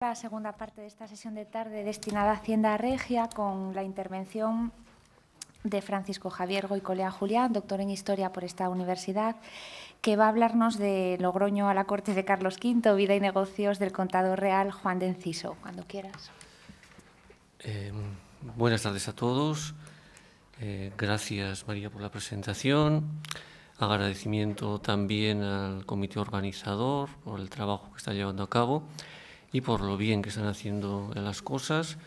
La segunda parte de esta sesión de tarde destinada a Hacienda Regia con la intervención de Francisco Javier Goicolea Julián, doctor en Historia por esta universidad, que va a hablarnos de Logroño a la corte de Carlos V, vida y negocios del contador real Juan de Enciso. Cuando quieras. Buenas tardes a todos. Gracias, María, por la presentación. Agradecimiento también al comité organizador por el trabajo que está llevando a cabo y por lo bien que están haciendo las cosas.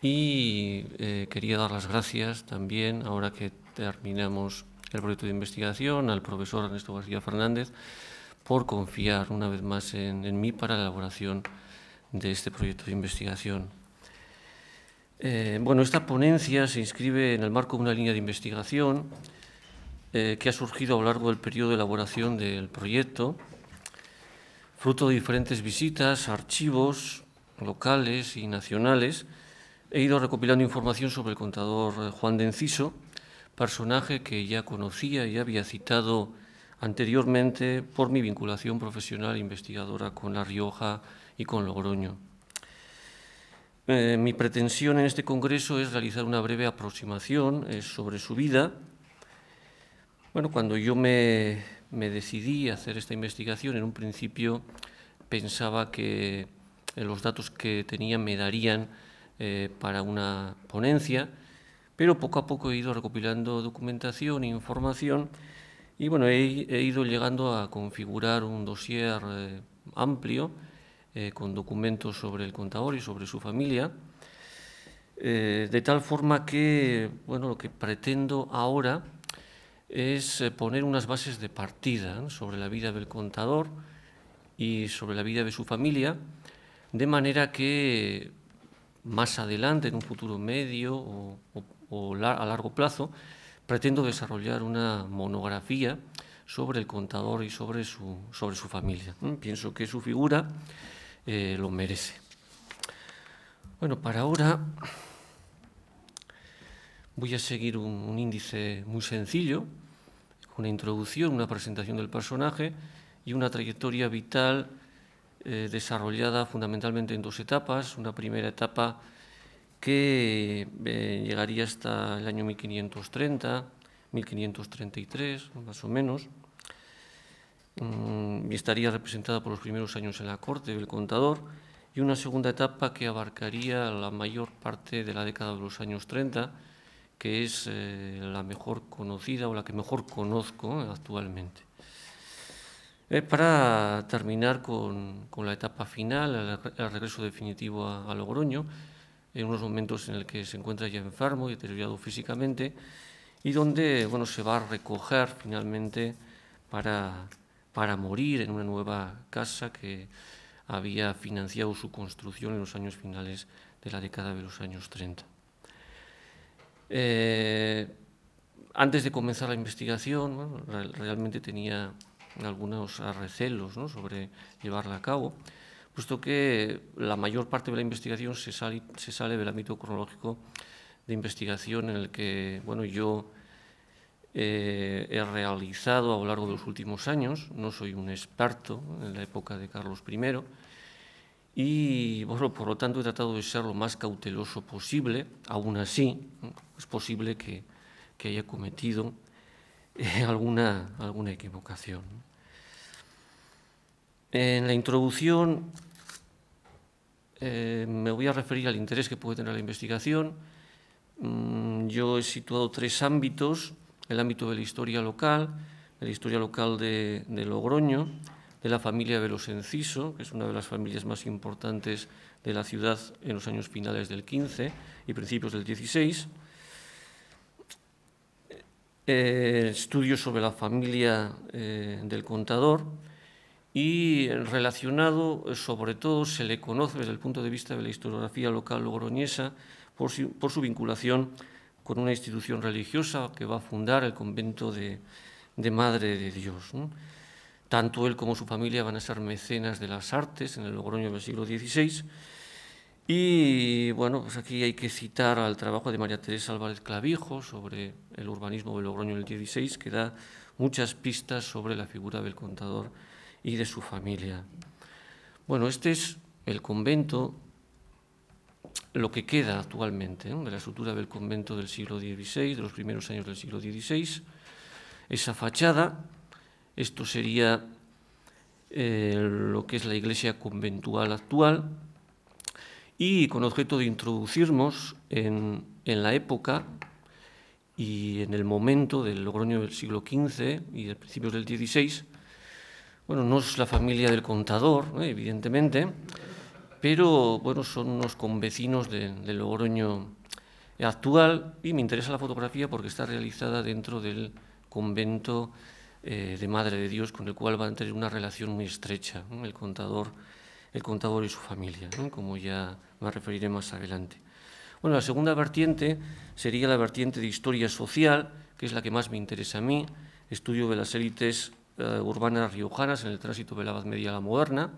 Y quería dar las gracias también, ahora que terminamos el proyecto de investigación, al profesor Ernesto García Fernández por confiar una vez más en mí para la elaboración de este proyecto de investigación. Bueno, esta ponencia se inscribe en el marco de una línea de investigación que ha surgido a lo largo del periodo de elaboración del proyecto, fruto de diferentes visitas, archivos locales y nacionales. He ido recopilando información sobre el contador Juan de Enciso, personaje que ya conocía y había citado anteriormente por mi vinculación profesional e investigadora con La Rioja y con Logroño. Mi pretensión en este congreso es realizar una breve aproximación sobre su vida. Bueno, cuando yo me decidí a hacer esta investigación, en un principio pensaba que los datos que tenía me darían para una ponencia, pero poco a poco he ido recopilando documentación e información y bueno, he ido llegando a configurar un dossier amplio con documentos sobre el contador y sobre su familia, de tal forma que, bueno, lo que pretendo ahora es poner unas bases de partida sobre la vida del contador y sobre la vida de su familia, de manera que más adelante, en un futuro medio o a largo plazo, pretendo desarrollar una monografía sobre el contador y sobre su familia. Pienso que su figura lo merece. Bueno, para ahora voy a seguir un índice muy sencillo, una introducción, una presentación del personaje y una trayectoria vital desarrollada fundamentalmente en dos etapas. Una primera etapa que llegaría hasta el año 1530, 1533, más o menos, y estaría representada por los primeros años en la corte del contador, y una segunda etapa que abarcaría la mayor parte de la década de los años 30, que es la mejor conocida o la que mejor conozco actualmente. Para terminar con la etapa final, el regreso definitivo a Logroño, en unos momentos en el que se encuentra ya enfermo y deteriorado físicamente, y donde bueno, se va a recoger finalmente para morir en una nueva casa que había financiado su construcción en los años finales de la década de los años 30. Antes de comenzar la investigación, bueno, realmente tenía algunos recelos, ¿no?, sobre llevarla a cabo, puesto que la mayor parte de la investigación se sale del ámbito cronológico de investigación en el que bueno, yo he realizado a lo largo de los últimos años. No soy un experto en la época de Carlos I y bueno, por lo tanto he tratado de ser lo más cauteloso posible. Aún así, es posible que haya cometido alguna equivocación. En la introducción me voy a referir al interés que puede tener la investigación. Yo he situado tres ámbitos: el ámbito de la historia local de Logroño, de la familia de los Enciso, que es una de las familias más importantes de la ciudad en los años finales del XV y principios del XVI, estudios sobre la familia del contador, y relacionado, sobre todo, se le conoce desde el punto de vista de la historiografía local logroñesa por su vinculación con una institución religiosa que va a fundar el convento de Madre de Dios, ¿no? Tanto él como su familia van a ser mecenas de las artes en el Logroño del siglo XVI. Y bueno, pues aquí hay que citar al trabajo de María Teresa Álvarez Clavijo sobre el urbanismo de Logroño en el XVI, que da muchas pistas sobre la figura del contador y de su familia. Bueno, este es el convento, lo que queda actualmente, ¿no?, de la estructura del convento del siglo XVI, de los primeros años del siglo XVI, esa fachada. Esto sería lo que es la iglesia conventual actual, y con objeto de introducirnos en la época y en el momento del Logroño del siglo XV y de principios del XVI. Bueno, no es la familia del contador, evidentemente, pero bueno, son unos convecinos del Logroño actual, y me interesa la fotografía porque está realizada dentro del convento de Madre de Dios, con el cual van a tener una relación muy estrecha, ¿no?, el contador y su familia, ¿no?, como ya me referiré más adelante. Bueno, la segunda vertiente sería la vertiente de historia social, que es la que más me interesa a mí, estudio de las élites urbanas riojanas en el tránsito de la Edad Media a la moderna,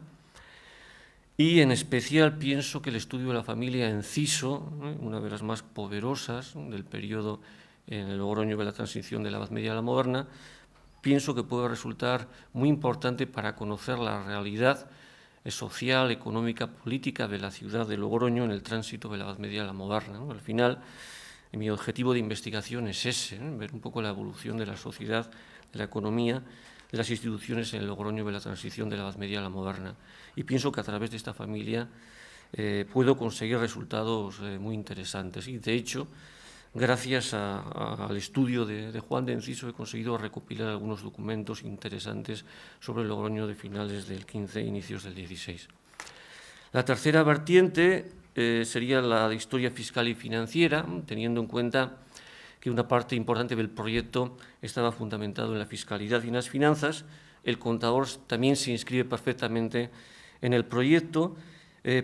y en especial pienso que el estudio de la familia Enciso, una de las más poderosas del periodo en el Logroño de la transición de la Edad Media a la moderna, pienso que puede resultar muy importante para conocer la realidad social, económica, política de la ciudad de Logroño en el tránsito de la Edad Media a la moderna, ¿no? Al final, mi objetivo de investigación es ese, ¿no?, ver un poco la evolución de la sociedad, de la economía, de las instituciones en el Logroño de la transición de la Edad Media a la moderna. Y pienso que a través de esta familia puedo conseguir resultados muy interesantes. Y, de hecho, gracias al estudio de Juan de Enciso he conseguido recopilar algunos documentos interesantes sobre el Logroño de finales del XV e inicios del XVI. La tercera vertiente sería la de historia fiscal y financiera, teniendo en cuenta que una parte importante del proyecto estaba fundamentado en la fiscalidad y en las finanzas. El contador también se inscribe perfectamente en el proyecto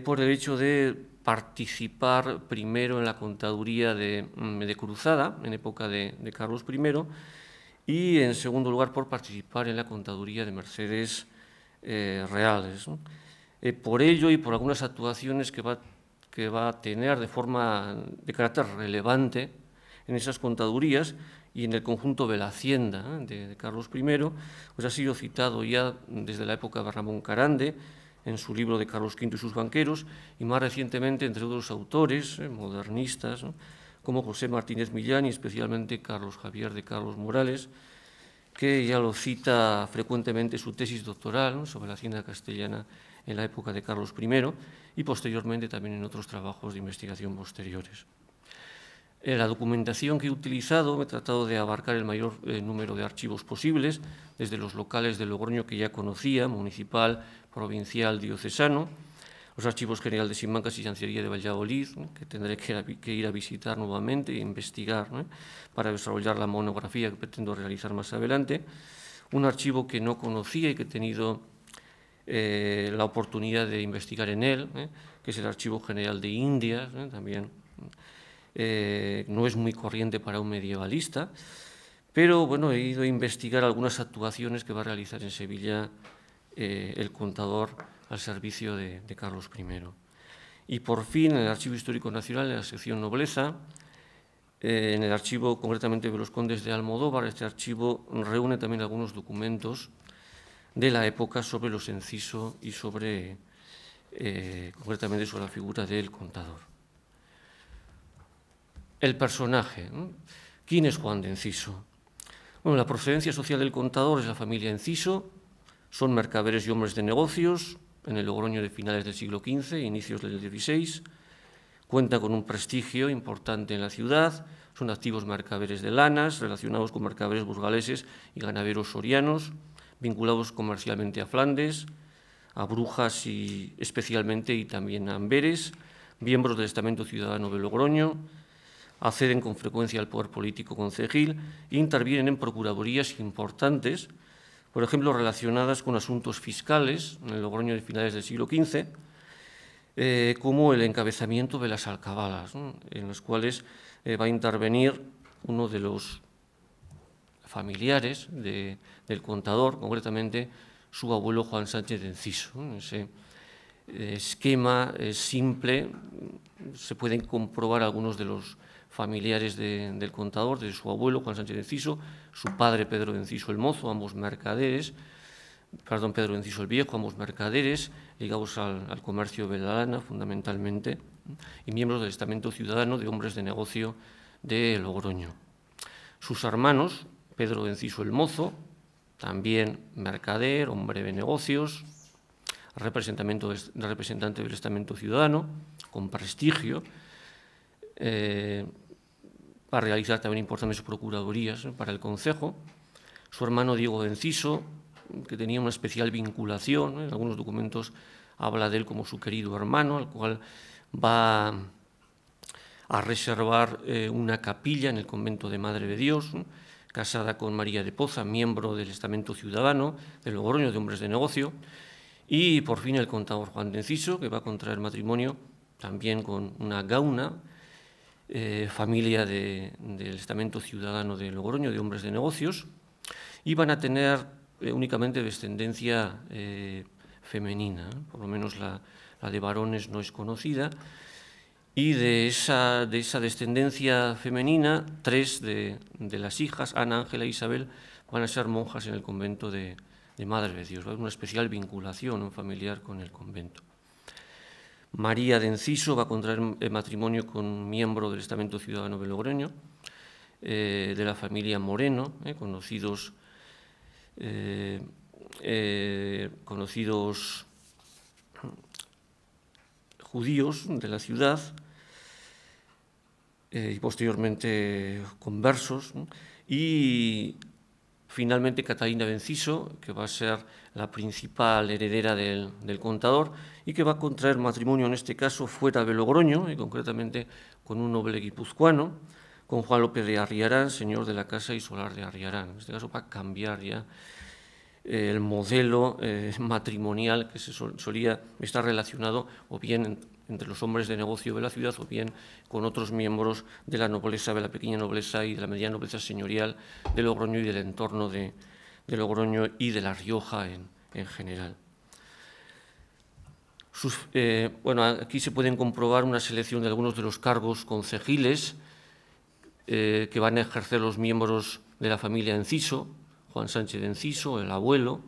por el hecho de participar primero en la contaduría de Cruzada, en época de Carlos I, y en segundo lugar por participar en la contaduría de Mercedes Reales, ¿no? Por ello y por algunas actuaciones que va a tener de carácter relevante en esas contadurías y en el conjunto de la hacienda de Carlos I, pues ha sido citado ya desde la época de Ramón Carande, en su libro de Carlos V y sus banqueros, y más recientemente entre otros autores modernistas, ¿no?, como José Martínez Millán y especialmente Carlos Javier de Carlos Morales, que ya lo cita frecuentemente su tesis doctoral, ¿no?, sobre la hacienda castellana en la época de Carlos I, y posteriormente también en otros trabajos de investigación posteriores. La documentación que he utilizado, he tratado de abarcar el mayor número de archivos posibles, desde los locales de Logroño que ya conocía, municipal, provincial, diocesano, los archivos generales de Simancas y Chancillería de Valladolid, ¿no?, que tendré que ir a visitar nuevamente e investigar, ¿no?, para desarrollar la monografía que pretendo realizar más adelante. Un archivo que no conocía y que he tenido la oportunidad de investigar en él, que es el Archivo General de Indias, también no es muy corriente para un medievalista, pero bueno, he ido a investigar algunas actuaciones que va a realizar en Sevilla el contador al servicio de Carlos I. Y por fin, en el Archivo Histórico Nacional, en la sección Nobleza, en el archivo concretamente de los condes de Almodóvar, este archivo reúne también algunos documentos de la época sobre los Enciso y concretamente sobre la figura del contador. El personaje, ¿no? ¿Quién es Juan de Enciso? Bueno, la procedencia social del contador es la familia Enciso, son mercaderes y hombres de negocios en el Logroño de finales del siglo XV e inicios del XVI, cuenta con un prestigio importante en la ciudad, son activos mercaderes de lanas, relacionados con mercaderes burgaleses y ganaderos sorianos, vinculados comercialmente a Flandes, a Brujas y especialmente y también a Amberes, miembros del estamento ciudadano de Logroño, acceden con frecuencia al poder político concejil e intervienen en procuradurías importantes, por ejemplo, relacionadas con asuntos fiscales en el Logroño de finales del siglo XV, como el encabezamiento de las alcabalas, ¿no?, en las cuales va a intervenir uno de los familiares del contador, concretamente su abuelo Juan Sánchez de Enciso, ¿no? Ese esquema simple, se pueden comprobar algunos de los familiares del contador, de su abuelo Juan Sánchez de Enciso, su padre Pedro de Enciso el Mozo, ambos mercaderes, Pedro Enciso el Viejo, ambos mercaderes, ligados al comercio de la lana, fundamentalmente, y miembros del estamento ciudadano de hombres de negocio de Logroño. Sus hermanos, Pedro Enciso el Mozo, también mercader, hombre de negocios, representante del estamento ciudadano, con prestigio, para realizar también importantes procuradurías para el concejo. Su hermano Diego de Enciso, que tenía una especial vinculación, en algunos documentos habla de él como su querido hermano, al cual va a reservar una capilla en el convento de Madre de Dios, casada con María de Poza, miembro del estamento ciudadano de Logroño, de hombres de negocio, y por fin el contador Juan de Enciso, que va a contraer matrimonio también con una gauna, familia del estamento ciudadano de Logroño, de hombres de negocios, y van a tener únicamente descendencia femenina, por lo menos la de varones no es conocida, y de esa descendencia femenina, 3 de las hijas, Ana, Ángela e Isabel, van a ser monjas en el convento de Madre de Dios. Va a haber una especial vinculación familiar con el convento. María de Enciso va a contraer matrimonio con un miembro del estamento ciudadano de Logroño, de la familia Moreno, conocidos judíos de la ciudad, y posteriormente conversos, y finalmente Catalina de Enciso, que va a ser la principal heredera del contador y que va a contraer matrimonio, en este caso, fuera de Logroño, y concretamente con un noble guipuzcoano, con Juan López de Arriarán, señor de la Casa y Solar de Arriarán. En este caso va a cambiar ya el modelo matrimonial que se solía estar relacionado o bien entre los hombres de negocio de la ciudad o bien con otros miembros de la nobleza, de la pequeña nobleza y de la mediana nobleza señorial de Logroño y del entorno de Logroño y de La Rioja en general. Bueno, aquí se pueden comprobar una selección de algunos de los cargos concejiles que van a ejercer los miembros de la familia Enciso: Juan Sánchez de Enciso, el abuelo;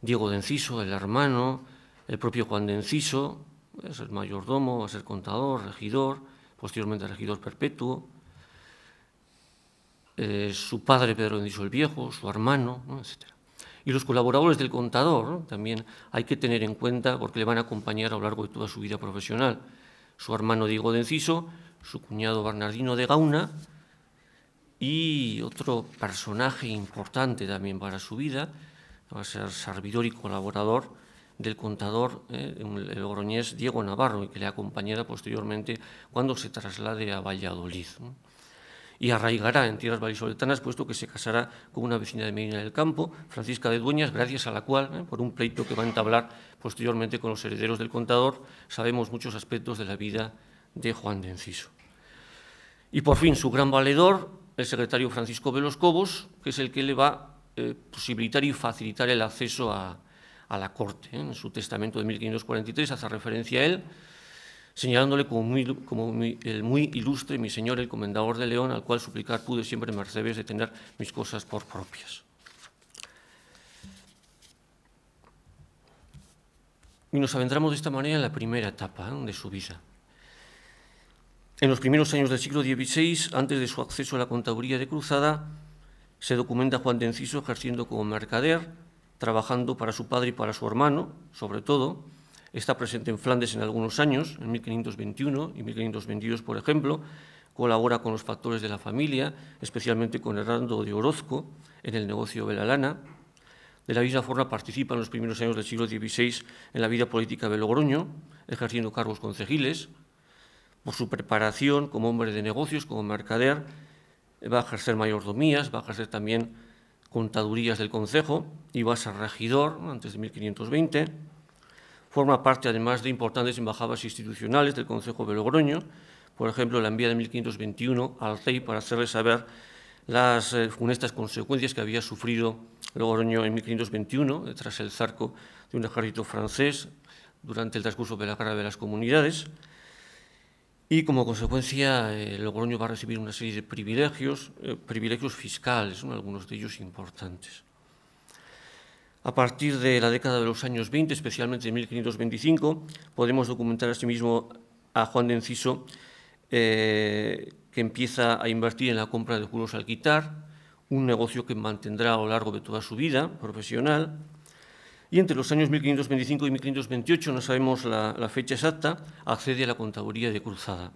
Diego de Enciso, el hermano; el propio Juan de Enciso, va a ser mayordomo, va a ser contador, regidor, posteriormente regidor perpetuo; su padre Pedro de Enciso el Viejo, su hermano, ¿no?, etc. Y los colaboradores del contador, ¿no?, también hay que tener en cuenta, porque le van a acompañar a lo largo de toda su vida profesional: su hermano Diego de Enciso, su cuñado Bernardino de Gauna, y otro personaje importante también para su vida va a ser servidor y colaborador del contador, el logroñés Diego Navarro, y que le acompañará posteriormente cuando se traslade a Valladolid, ¿no? Y arraigará en tierras vallisoletanas, puesto que se casará con una vecina de Medina del Campo, Francisca de Dueñas, gracias a la cual, por un pleito que va a entablar posteriormente con los herederos del contador, sabemos muchos aspectos de la vida de Juan de Enciso. Y por fin su gran valedor, el secretario Francisco de los Cobos, que es el que le va a posibilitar y facilitar el acceso a la corte. En su testamento de 1543 hace referencia a él, señalándole como el muy ilustre mi señor el comendador de León, al cual suplicar pude siempre mercedes de tener mis cosas por propias. Y nos adentramos de esta manera en la primera etapa de su vida. En los primeros años del siglo XVI, antes de su acceso a la contaduría de cruzada, se documenta a Juan de Enciso ejerciendo como mercader, trabajando para su padre y para su hermano, sobre todo. Está presente en Flandes en algunos años, en 1521 y 1522, por ejemplo. Colabora con los factores de la familia, especialmente con Hernando de Orozco, en el negocio de la lana. De la misma forma participa en los primeros años del siglo XVI en la vida política de Logroño, ejerciendo cargos concejiles. Por su preparación como hombre de negocios, como mercader, va a ejercer mayordomías, va a ejercer también contadurías del concejo y va a ser regidor, ¿no?, antes de 1520. Forma parte, además, de importantes embajadas institucionales del concejo de Logroño. Por ejemplo, la envía de 1521 al rey para hacerle saber las funestas consecuencias que había sufrido Logroño en 1521 tras el cerco de un ejército francés durante el transcurso de la Guerra de las Comunidades. Y como consecuencia, Logroño va a recibir una serie de privilegios fiscales, ¿no?, algunos de ellos importantes. A partir de la década de los años 20, especialmente en 1525, podemos documentar asimismo a Juan de Enciso, que empieza a invertir en la compra de juros al quitar, un negocio que mantendrá a lo largo de toda su vida profesional. Y entre los años 1525 y 1528, no sabemos la fecha exacta, accede a la contaduría de Cruzada.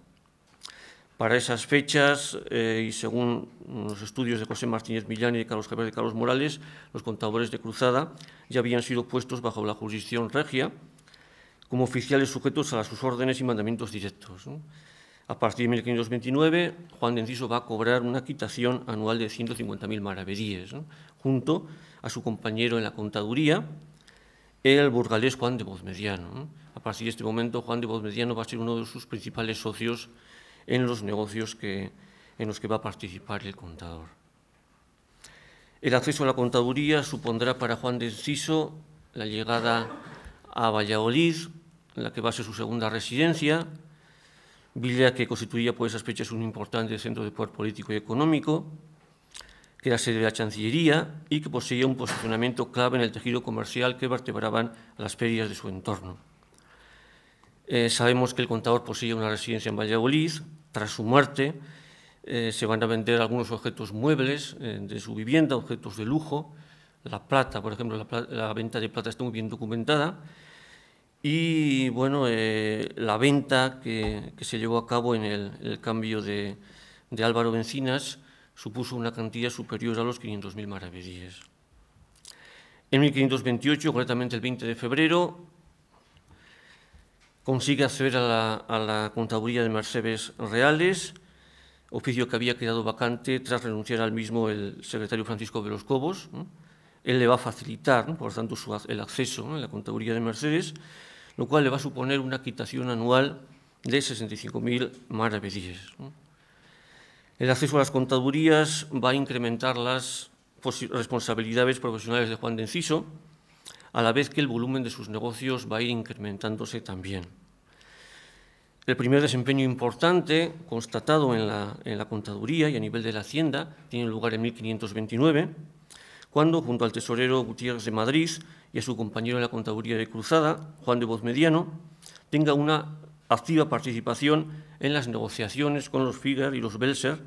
Para esas fechas, y según los estudios de José Martínez Millán y de Carlos Javier de Carlos Morales, los contadores de Cruzada ya habían sido puestos bajo la jurisdicción regia como oficiales sujetos a sus órdenes y mandamientos directos, ¿no? A partir de 1529, Juan de Enciso va a cobrar una quitación anual de 150.000 maravedíes, ¿no?, junto a su compañero en la contaduría, el burgalés Juan de Bozmediano, ¿no? A partir de este momento, Juan de Bozmediano va a ser uno de sus principales socios en los negocios en los que va a participar el contador. El acceso a la contaduría supondrá para Juan de Enciso la llegada a Valladolid, en la que va a ser su segunda residencia, villa que constituía por esas fechas un importante centro de poder político y económico, que era sede de la Chancillería y que poseía un posicionamiento clave en el tejido comercial que vertebraban las ferias de su entorno. Sabemos que el contador poseía una residencia en Valladolid. Tras su muerte, se van a vender algunos objetos muebles de su vivienda, objetos de lujo. La plata, por ejemplo, la venta de plata está muy bien documentada. Y, bueno, la venta que se llevó a cabo en el cambio de Álvaro Encinas supuso una cantidad superior a los 500.000 maravedíes. En 1528, concretamente el 20 de febrero, consigue acceder a la contaduría de Mercedes Reales, oficio que había quedado vacante tras renunciar al mismo el secretario Francisco de los Cobos, ¿no? Él le va a facilitar, ¿no?, por tanto, el acceso, ¿no?, a la contaduría de Mercedes, lo cual le va a suponer una quitación anual de 65.000 maravedíes, ¿no? El acceso a las contadurías va a incrementar las responsabilidades profesionales de Juan de Enciso, a la vez que el volumen de sus negocios va a ir incrementándose también. El primer desempeño importante constatado en la contaduría y a nivel de la Hacienda tiene lugar en 1529, cuando, junto al tesorero Gutiérrez de Madrid y a su compañero en la contaduría de Cruzada, Juan de Bozmediano, tenga una activa participación en las negociaciones con los Figer y los Belser,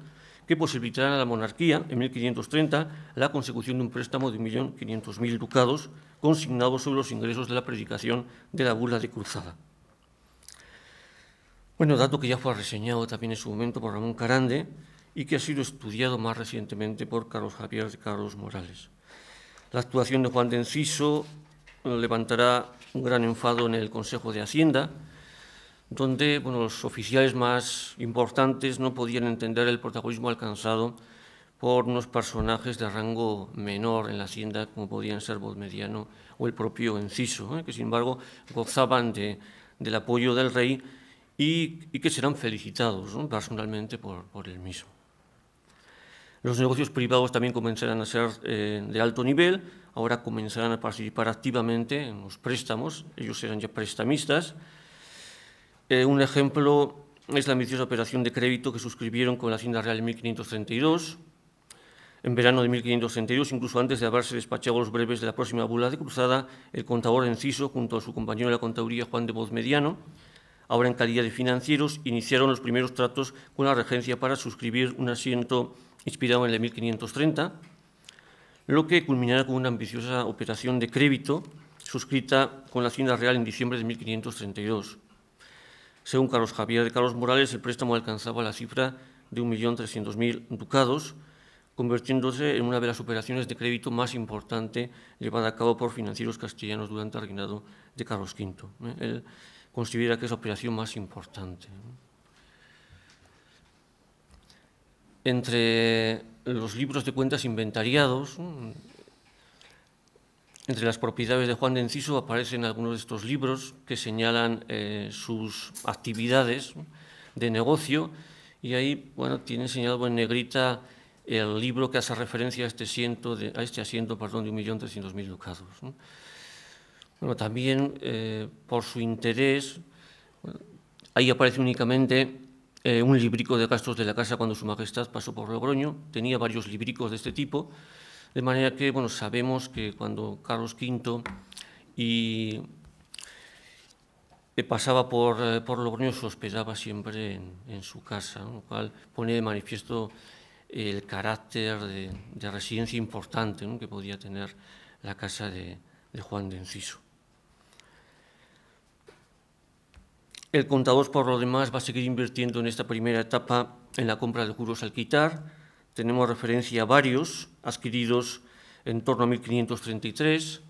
que posibilitarán a la monarquía, en 1530, la consecución de un préstamo de 1.500.000 ducados consignado sobre los ingresos de la predicación de la bula de Cruzada. Bueno, dato que ya fue reseñado también en su momento por Ramón Carande y que ha sido estudiado más recientemente por Carlos Javier de Carlos Morales. La actuación de Juan de Enciso levantará un gran enfado en el Consejo de Hacienda, donde, bueno, los oficiales más importantes no podían entender el protagonismo alcanzado por unos personajes de rango menor en la Hacienda, como podían ser Bozmediano o el propio Enciso, que sin embargo gozaban del apoyo del rey y que serán felicitados, ¿no?, personalmente por él mismo. Los negocios privados también comenzarán a ser de alto nivel, ahora comenzarán a participar activamente en los préstamos, ellos serán ya prestamistas. Un ejemplo es la ambiciosa operación de crédito que suscribieron con la Hacienda Real en 1532. En verano de 1532, incluso antes de haberse despachado los breves de la próxima bula de Cruzada, el contador Enciso, junto a su compañero de la contaduría Juan de Bozmediano, ahora en calidad de financieros, iniciaron los primeros tratos con la regencia para suscribir un asiento inspirado en el de 1530, lo que culminará con una ambiciosa operación de crédito suscrita con la Hacienda Real en diciembre de 1532. Según Carlos Javier de Carlos Morales, el préstamo alcanzaba la cifra de 1.300.000 ducados, convirtiéndose en una de las operaciones de crédito más importante llevada a cabo por financieros castellanos durante el reinado de Carlos V. Él considera que es la operación más importante. Entre los libros de cuentas inventariados, entre las propiedades de Juan de Enciso aparecen algunos de estos libros que señalan sus actividades de negocio, y ahí, bueno, tienen señalado en negrita el libro que hace referencia a este asiento de 1.300.000 ducados, ¿no? Bueno, también por su interés, bueno, ahí aparece únicamente un librico de gastos de la casa cuando Su Majestad pasó por Logroño. Tenía varios libricos de este tipo, De manera que, bueno, sabemos que cuando Carlos V pasaba por Logroño se hospedaba siempre en su casa, ¿no? Lo cual pone de manifiesto el carácter de residencia importante, ¿no?, que podía tener la casa de Juan de Enciso. El contador, por lo demás, va a seguir invirtiendo en esta primera etapa en la compra de juros al quitar. Tenemos referencia a varios adquiridos en torno a 1533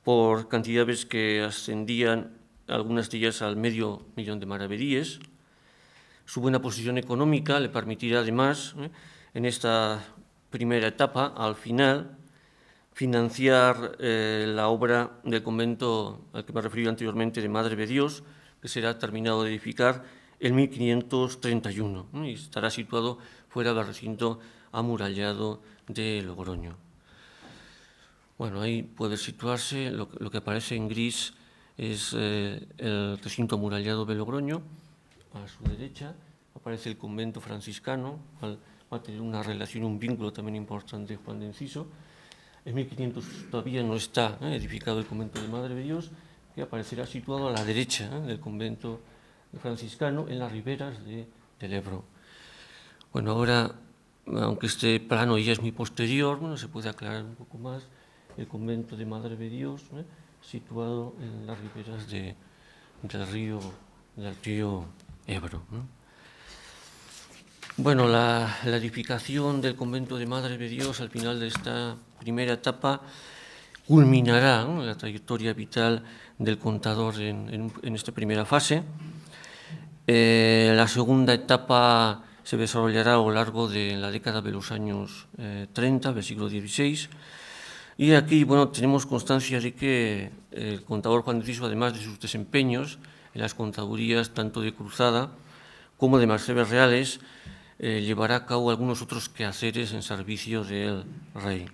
por cantidades que ascendían, algunas de ellas, al $500,000 de maravedíes. Su buena posición económica le permitirá, además, en esta primera etapa, al final, financiar la obra del convento al que me he referido anteriormente de Madre de Dios, que será terminado de edificar en 1531 y estará situado fuera del recinto amurallado de Logroño. Bueno, ahí puede situarse, lo que aparece en gris es el recinto amurallado de Logroño. A su derecha aparece el convento franciscano, va a tener una relación, un vínculo también importante Juan de Enciso. En 1500 todavía no está edificado el convento de Madre de Dios, que aparecerá situado a la derecha del convento franciscano, en las riberas del Ebro. Bueno, ahora, aunque este plano ya es muy posterior, bueno, se puede aclarar un poco más el convento de Madre de Dios, situado en las riberas del río Ebro. Bueno, la edificación del convento de Madre de Dios al final de esta primera etapa culminará la trayectoria vital del contador en esta primera fase. La segunda etapa se desarrollará a lo largo de la década de los años 30 del siglo XVI. Y aquí, bueno, tenemos constancia de que el contador Juan de Enciso, además de sus desempeños en las contadurías tanto de Cruzada como de Mercedes Reales, llevará a cabo algunos otros quehaceres en servicio del rey.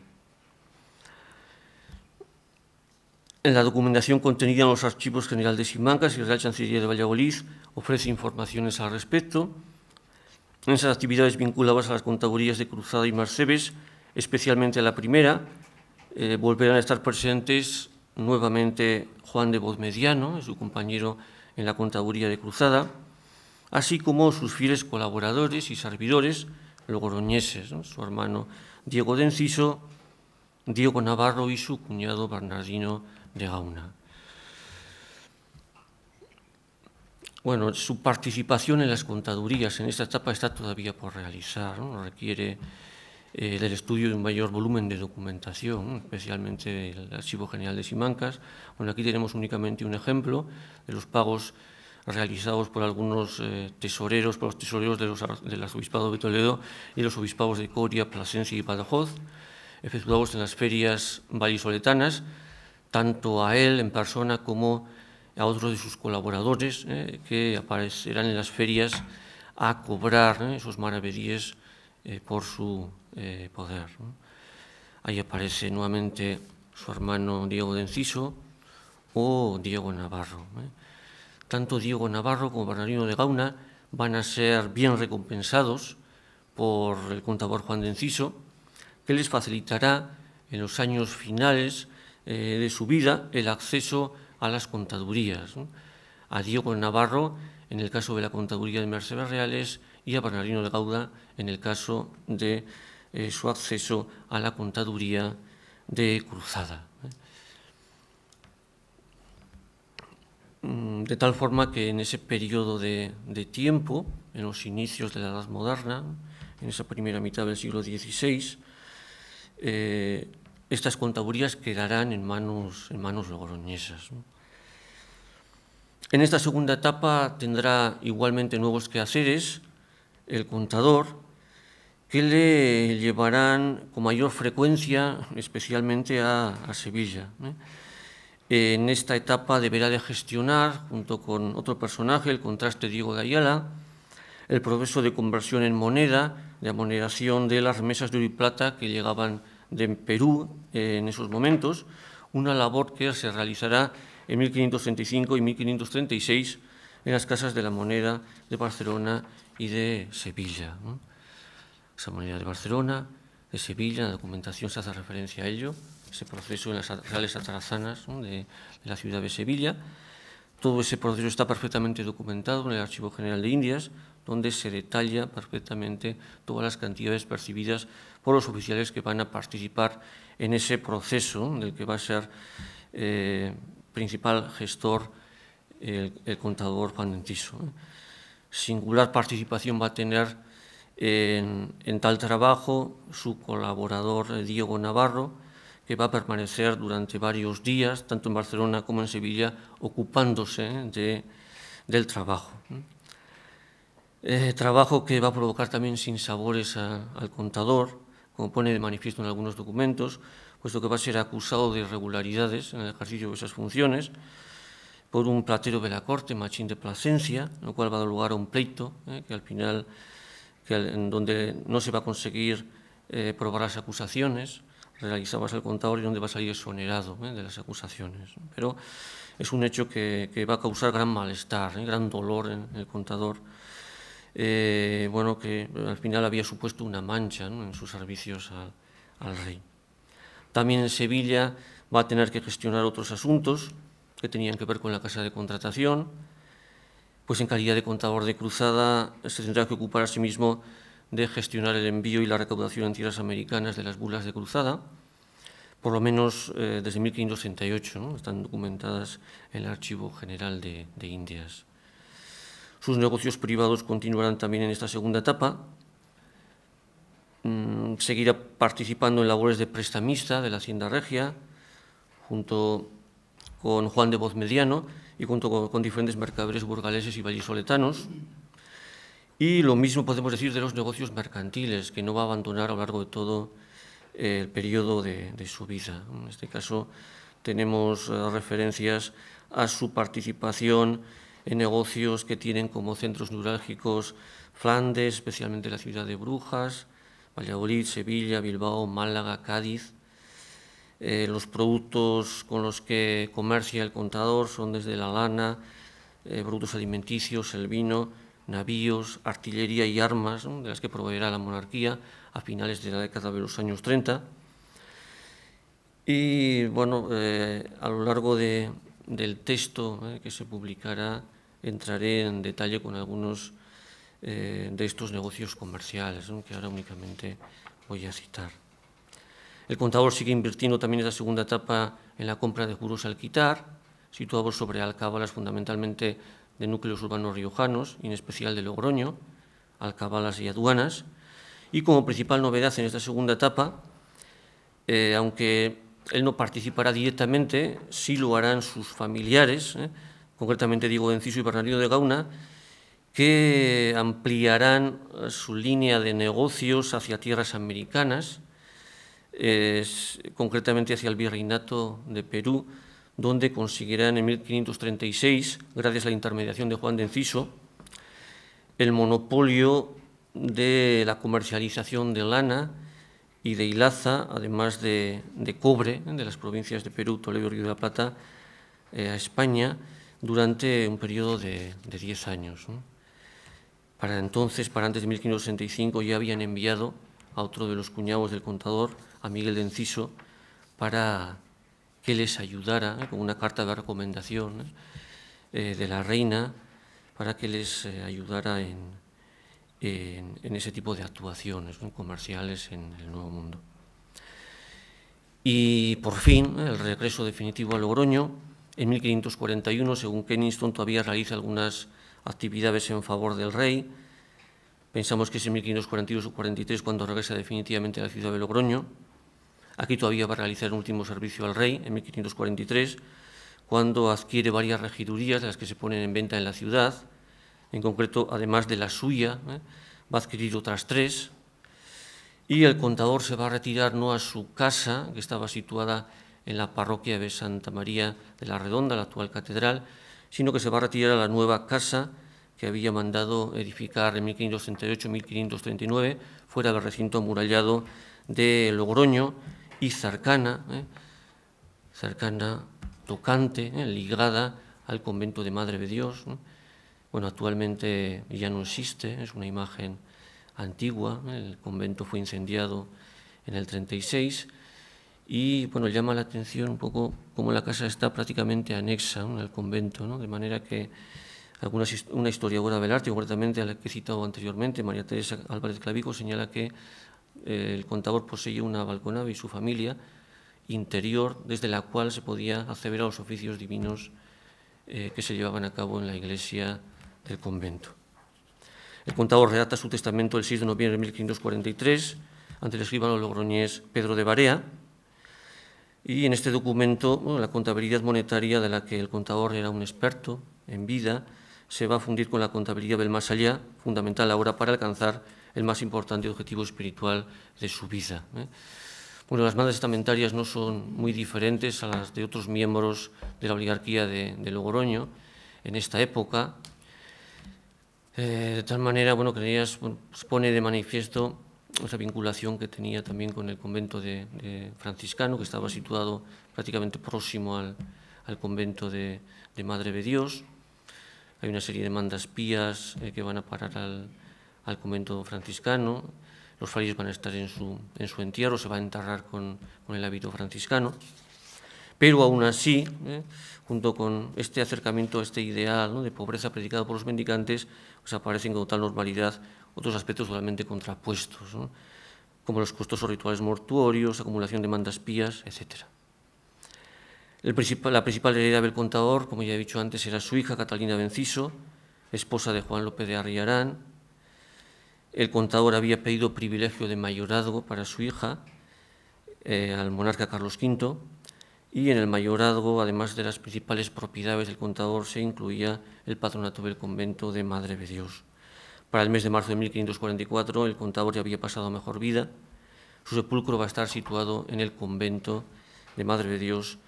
En la documentación contenida en los archivos General de Simancas y Real Chancillería de Valladolid ofrece informaciones al respecto. En esas actividades vinculadas a las contadurías de Cruzada y Mercedes, especialmente a la primera, volverán a estar presentes nuevamente Juan de Bodmediano, su compañero en la contaduría de Cruzada, así como sus fieles colaboradores y servidores logroñeses, su hermano Diego de Enciso, Diego Navarro y su cuñado Bernardino de Gauna. Bueno, su participación en las contadurías en esta etapa está todavía por realizar, ¿no? Requiere del estudio de un mayor volumen de documentación, especialmente el Archivo General de Simancas. Bueno, aquí tenemos únicamente un ejemplo de los pagos realizados por algunos tesoreros, por los tesoreros del Arzobispado de Toledo y los obispados de Coria, Plasencia y Badajoz, efectuados en las ferias vallisoletanas, tanto a él en persona como a otros de sus colaboradores que aparecerán en las ferias a cobrar esos maravedíes por su poder. Ahí aparece nuevamente su hermano Diego de Enciso o Diego Navarro. Tanto Diego Navarro como Bernardino de Gauna van a ser bien recompensados por el contador Juan de Enciso, que les facilitará en los años finales de su vida el acceso a las contadurías. A Diego Navarro en el caso de la contaduría de Mercedes Reales y a Bernardino de Gauna en el caso de su acceso a la contaduría de Cruzada. De tal forma que en ese periodo de tiempo, en los inicios de la Edad Moderna, en esa primera mitad del siglo XVI, estas contadurías quedarán en manos logroñesas. En esta segunda etapa tendrá igualmente nuevos quehaceres el contador, que le llevarán con mayor frecuencia, especialmente a Sevilla. En esta etapa deberá de gestionar, junto con otro personaje, el contraste Diego de Ayala, el proceso de conversión en moneda, de amoneración de las remesas de oro y plata que llegaban de Perú en esos momentos, una labor que se realizará en 1535 y 1536 en las casas de la moneda de Barcelona y de Sevilla. Esa moneda de Barcelona de Sevilla. En la documentación se hace referencia a ello, ese proceso en las Reales Atarazanas, ¿no?, de la ciudad de Sevilla. Todo ese proceso está perfectamente documentado en el Archivo General de Indias, donde se detalla perfectamente todas las cantidades percibidas por los oficiales que van a participar en ese proceso, del que va a ser principal gestor el contador Juan de Enciso. Singular participación va a tener en tal trabajo su colaborador Diego Navarro, que va a permanecer durante varios días, tanto en Barcelona como en Sevilla, ocupándose del trabajo. Trabajo que va a provocar también sinsabores al contador, como pone de manifiesto en algunos documentos, puesto que va a ser acusado de irregularidades en el ejercicio de esas funciones por un platero de la corte, Machín de Plasencia, lo cual va a dar lugar a un pleito, que al final, en donde no se va a conseguir probar las acusaciones realizadas al contador y donde va a salir exonerado de las acusaciones. Pero es un hecho que va a causar gran malestar, gran dolor en el contador, bueno, que al final había supuesto una mancha, ¿no?, en sus servicios al rey. También en Sevilla va a tener que gestionar otros asuntos que tenían que ver con la casa de contratación, pues en calidad de contador de cruzada se tendrá que ocupar asimismo de gestionar el envío y la recaudación en tierras americanas de las bulas de cruzada, por lo menos desde 1568, ¿no?, están documentadas en el Archivo General de Indias. Sus negocios privados continuarán también en esta segunda etapa. Seguirá participando en labores de prestamista de la Hacienda Regia, junto con Juan de Voz Mediano y junto con diferentes mercaderes burgaleses y vallisoletanos. Y lo mismo podemos decir de los negocios mercantiles, que no va a abandonar a lo largo de todo el periodo de su vida. En este caso tenemos referencias a su participación en negocios que tienen como centros neurálgicos Flandes, especialmente la ciudad de Brujas, Valladolid, Sevilla, Bilbao, Málaga, Cádiz. Los productos con los que comercia el contador son desde la lana, productos alimenticios, el vino, navíos, artillería y armas, ¿no?, de las que proveerá la monarquía a finales de la década de los años 30. Y bueno, a lo largo del texto que se publicará entraré en detalle con algunos de estos negocios comerciales, ¿no?, que ahora únicamente voy a citar. El contador sigue invirtiendo también en la segunda etapa en la compra de juros al quitar, situados sobre alcabalas fundamentalmente de núcleos urbanos riojanos, y en especial de Logroño, alcabalas y aduanas. Y como principal novedad en esta segunda etapa, aunque él no participará directamente, sí lo harán sus familiares, concretamente Diego de Enciso y Bernardino de Gauna, que ampliarán su línea de negocios hacia tierras americanas, concretamente hacia el Virreinato de Perú, donde conseguirán en 1536, gracias a la intermediación de Juan de Enciso, el monopolio de la comercialización de lana y de hilaza, además de cobre, de las provincias de Perú, Toledo y Río de la Plata, a España, durante un periodo de 10 años. Para entonces, para antes de 1565, ya habían enviado a otro de los cuñados del contador, a Miguel de Enciso, para que les ayudara con una carta de recomendación de la reina, para que les ayudara en ese tipo de actuaciones, ¿no?, comerciales en el Nuevo Mundo. Y por fin, el regreso definitivo a Logroño. En 1541, según Kenniston, todavía realiza algunas actividades en favor del rey. Pensamos que es en 1542 o 43 cuando regresa definitivamente a la ciudad de Logroño. Aquí todavía va a realizar un último servicio al rey, en 1543, cuando adquiere varias regidurías de las que se ponen en venta en la ciudad. En concreto, además de la suya, va a adquirir otras 3. Y el contador se va a retirar no a su casa, que estaba situada en la parroquia de Santa María de la Redonda, la actual catedral, sino que se va a retirar a la nueva casa que había mandado edificar en 1538-1539, fuera del recinto amurallado de Logroño y cercana, tocante, ligada al convento de Madre de Dios. Bueno, actualmente ya no existe, es una imagen antigua. El convento fue incendiado en el 36, y bueno, llama la atención un poco cómo la casa está prácticamente anexa, ¿no?, al convento, ¿no?, de manera que una historiadora del arte, concretamente a la que he citado anteriormente, María Teresa Álvarez Clavijo, señala que el contador poseía una balconada y su familia interior, desde la cual se podía acceder a los oficios divinos que se llevaban a cabo en la iglesia del convento. El contador redacta su testamento el 6 de noviembre de 1543 ante el escribano logroñés Pedro de Barea, y en este documento, bueno, la contabilidad monetaria de la que el contador era un experto en vida se va a fundir con la contabilidad del más allá, fundamental ahora para alcanzar el más importante objetivo espiritual de su vida. Bueno, las mandas testamentarias no son muy diferentes a las de otros miembros de la oligarquía de Logroño en esta época. De tal manera, bueno, que se pone de manifiesto esa vinculación que tenía también con el convento de franciscano, que estaba situado prácticamente próximo al convento de Madre de Dios. Hay una serie de mandas pías que van a parar al convento franciscano. Los frailes van a estar en su entierro, se va a enterrar con el hábito franciscano. Pero aún así, junto con este acercamiento a este ideal, ¿no?, de pobreza predicado por los mendicantes, pues aparecen con total normalidad otros aspectos totalmente contrapuestos, ¿no?, como los costosos rituales mortuorios, acumulación de mandas pías, etc. La principal heredera del contador, como ya he dicho antes, era su hija Catalina de Enciso, esposa de Juan López de Arriarán. El contador había pedido privilegio de mayorazgo para su hija al monarca Carlos V, y en el mayorazgo, además de las principales propiedades del contador, se incluía el patronato del convento de Madre de Dios. Para el mes de marzo de 1544, el contador ya había pasado a mejor vida. Su sepulcro va a estar situado en el convento de Madre de Dios,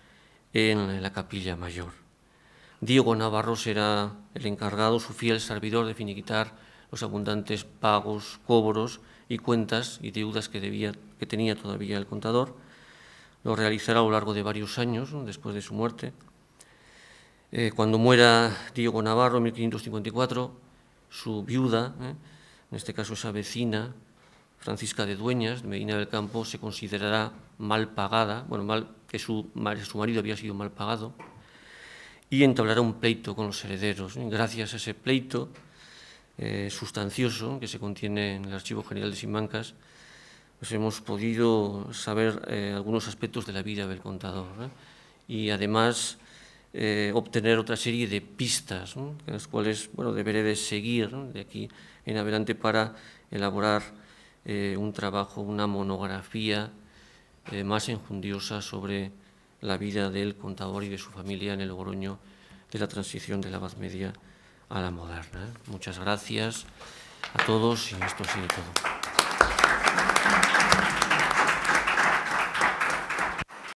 en la capilla mayor. Diego Navarro será el encargado, su fiel servidor, de finiquitar los abundantes pagos, cobros y cuentas y deudas que tenía todavía el contador. Lo realizará a lo largo de varios años, ¿no?, después de su muerte. Cuando muera Diego Navarro en 1554, su viuda, en este caso esa vecina, Francisca de Dueñas, de Medina del Campo, se considerará mal pagada, que su marido había sido mal pagado, y entablará un pleito con los herederos. Gracias a ese pleito sustancioso que se contiene en el Archivo General de Simancas, pues hemos podido saber algunos aspectos de la vida del contador, y además obtener otra serie de pistas, las cuales deberé de seguir, de aquí en adelante para elaborar un trabajo, una monografía más enjundiosa sobre la vida del contador y de su familia en el Logroño de la transición de la Edad Media a la moderna. Muchas gracias a todos y esto ha sido todo.